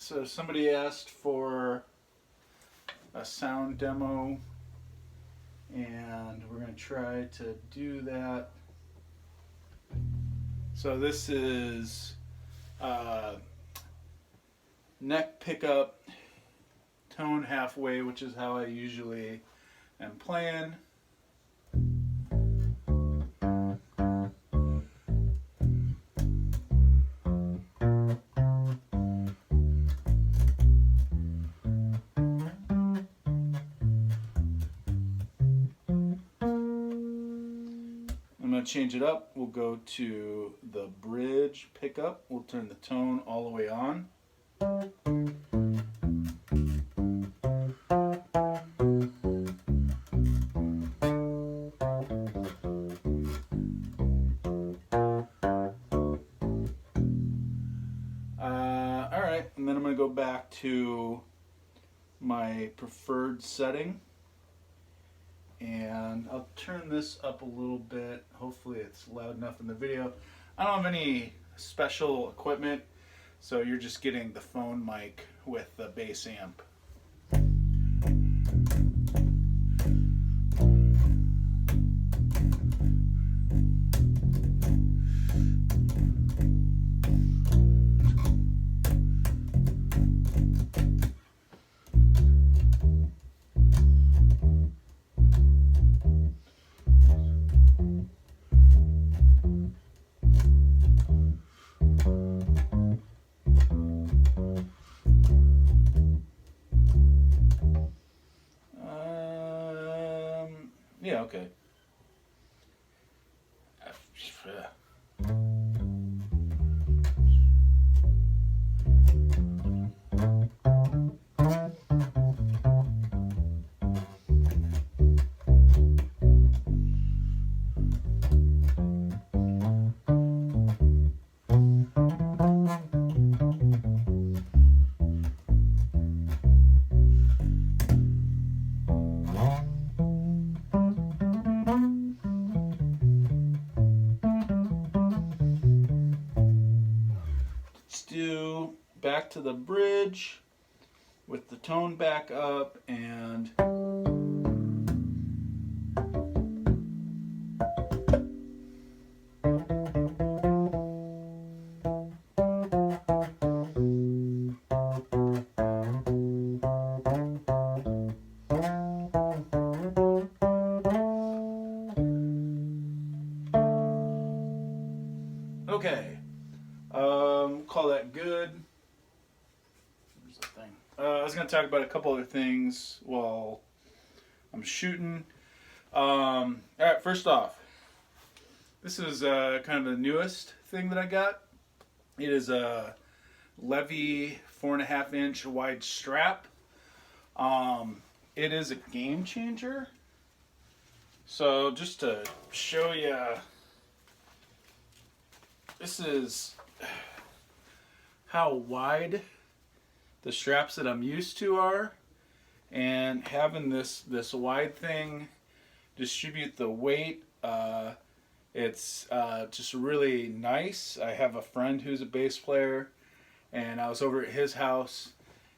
So somebody asked for a sound demo, and we're going to try to do that. So this is neck pickup, tone halfway, which is how I usually am playing. I'm going to change it up. We'll go to the bridge pickup. We'll turn the tone all the way on. Alright, and then I'm going to go back to my preferred setting. And I'll turn this up a little bit. Hopefully it's loud enough in the video. I don't have any special equipment, so you're just getting the phone mic with the bass amp. Yeah, okay. Do back to the bridge with the tone back up, and okay. Call that good. Where's the thing? I was going to talk about a couple other things while I'm shooting. Alright, first off, this is kind of the newest thing that I got. It is a Levy 4.5 inch wide strap. It is a game changer. So just to show you, this is how wide the straps that I'm used to are, and having this wide thing distribute the weight, it's just really nice. I have a friend who's a bass player, and I was over at his house,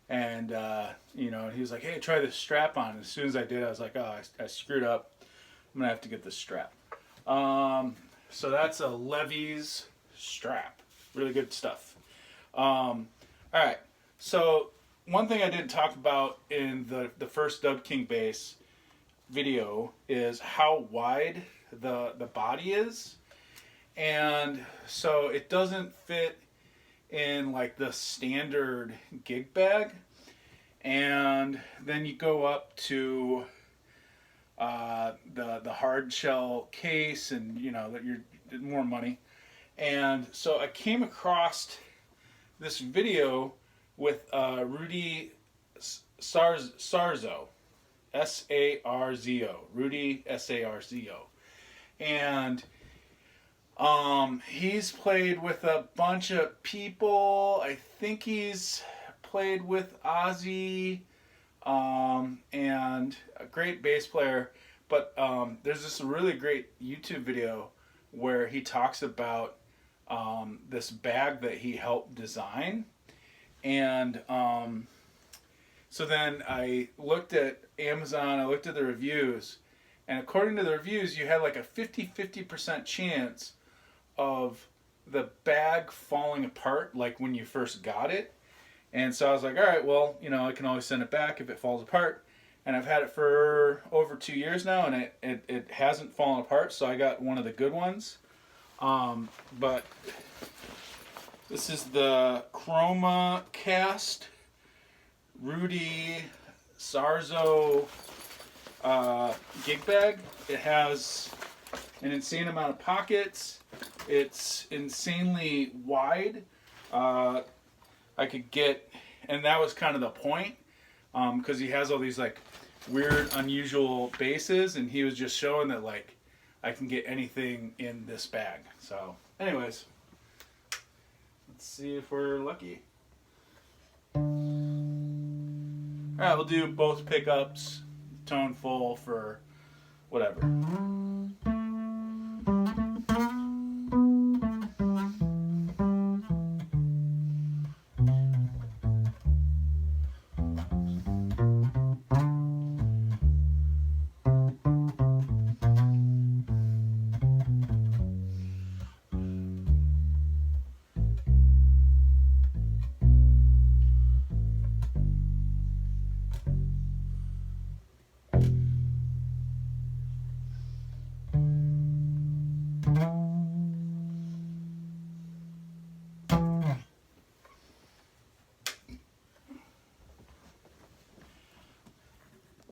and you know, he was like, hey, try this strap on. And as soon as I did, I was like, oh, I screwed up. I'm gonna have to get this strap. So that's a Levy's strap. Really good stuff. Alright, so one thing I didn't talk about in the first Dub King bass video is how wide the body is. And so it doesn't fit in like the standard gig bag. And then you go up to the hard shell case, and you know that you're more money. And so I came across this video with Rudy Sarzo, S-A-R-Z-O, Rudy S-A-R-Z-O. And he's played with a bunch of people. I think he's played with Ozzy, and a great bass player. But there's this really great YouTube video where he talks about this bag that he helped design, And so then I looked at Amazon, I looked at the reviews, and according to the reviews, you had like a 50% chance of the bag falling apart, like when you first got it. And so I was like, all right, well, you know, I can always send it back if it falls apart. And I've had it for over 2 years now, and it hasn't fallen apart, so I got one of the good ones. But this is the Chroma Cast Rudy Sarzo gig bag. It has an insane amount of pockets. It's insanely wide. I could get, and that was kind of the point, because he has all these like weird, unusual bases, and he was just showing that like I can get anything in this bag. So, anyways, let's see if we're lucky. All right, we'll do both pickups, tone full for whatever.